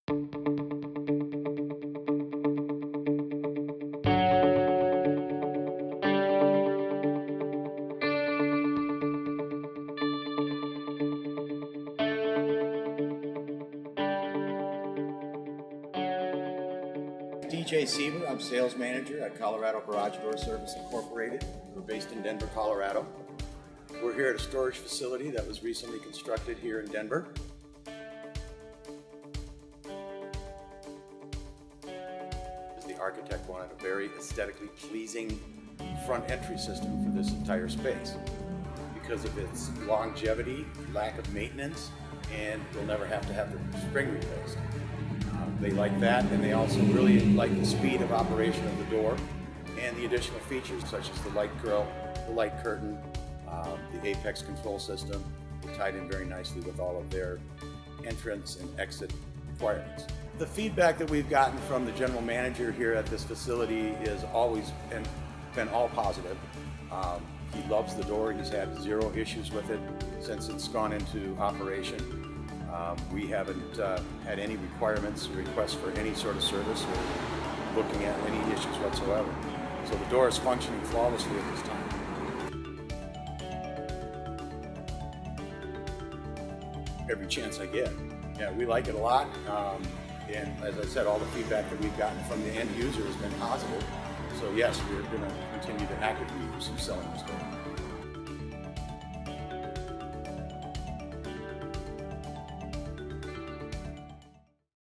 DJ Siever, I'm sales manager at Colorado Garage Door Service Incorporated. We're based in Denver, Colorado. We're here at a storage facility that was recently constructed here in Denver. The architect wanted a very aesthetically pleasing front entry system for this entire space because of its longevity, lack of maintenance, and they'll never have to have the spring replaced. They like that, and they also really like the speed of operation of the door and the additional features such as the light grill, the light curtain, the Apex control system. They tied in very nicely with all of their entrance and exit requirements. The feedback that we've gotten from the general manager here at this facility is always been all positive. He loves the door. He's had zero issues with it since it's gone into operation. We haven't had any requirements or requests for any sort of service or looking at any issues whatsoever. So the door is functioning flawlessly at this time. Every chance I get. Yeah, we like it a lot. And as I said, all the feedback that we've gotten from the end user has been positive. So yes, we're going to continue to actively pursue selling this door.